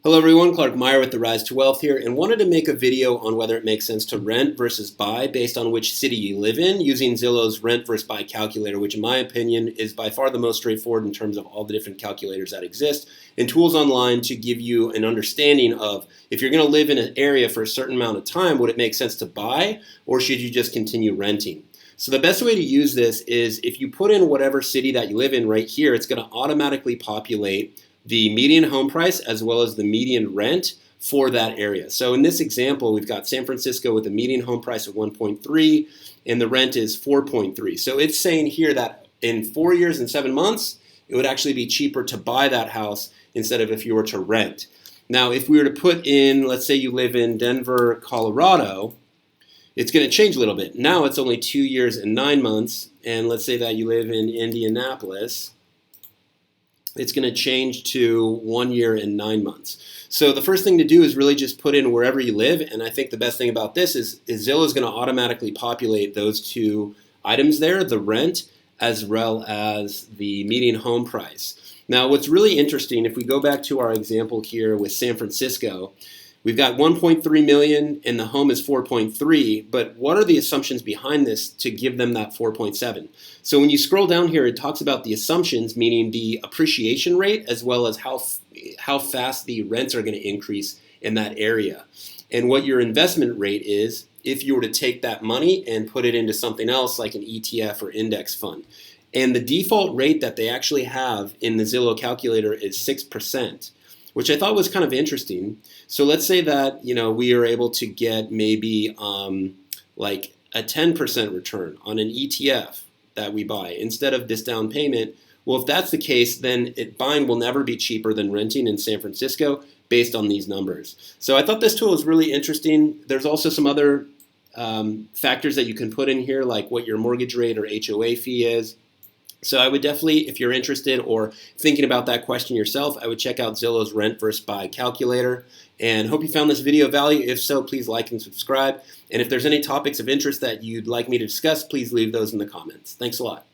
Hello everyone, Clark Meyer with the Rise to Wealth here, and wanted to make a video on whether it makes sense to rent versus buy based on which city you live in using Zillow's rent versus buy calculator, which in my opinion is by far the most straightforward in terms of all the different calculators that exist and tools online to give you an understanding of if you're going to live in an area for a certain amount of time, would it make sense to buy or should you just continue renting? So the best way to use this is if you put in whatever city that you live in right here, it's going to automatically populate the median home price as well as the median rent for that area. So in this example, we've got San Francisco with a median home price of 1.3 and the rent is 4.3. So it's saying here that in 4 years and 7 months, it would actually be cheaper to buy that house instead of if you were to rent. Now, if we were to put in, let's say you live in Denver, Colorado, it's going to change a little bit. Now it's only 2 years and 9 months. And let's say that you live in Indianapolis, it's going to change to 1 year and 9 months. So the first thing to do is really just put in wherever you live. And I think the best thing about this is Zillow is going to automatically populate those two items there, the rent as well as the median home price. Now, what's really interesting, if we go back to our example here with San Francisco, we've got 1.3 million and the home is 4.3, but what are the assumptions behind this to give them that 4.7? So when you scroll down here, it talks about the assumptions, meaning the appreciation rate as well as how fast the rents are going to increase in that area. And what your investment rate is if you were to take that money and put it into something else like an ETF or index fund. And the default rate that they actually have in the Zillow calculator is 6%. Which I thought was kind of interesting. So let's say that we are able to get maybe like a 10% return on an ETF that we buy instead of this down payment. Well, if that's the case, then buying will never be cheaper than renting in San Francisco based on these numbers. So I thought this tool was really interesting. There's also some other factors that you can put in here, like what your mortgage rate or HOA fee is. So I would definitely, if you're interested or thinking about that question yourself, I would check out Zillow's rent versus buy calculator. And hope you found this video of value. If so, please like and subscribe. And if there's any topics of interest that you'd like me to discuss, please leave those in the comments. Thanks a lot.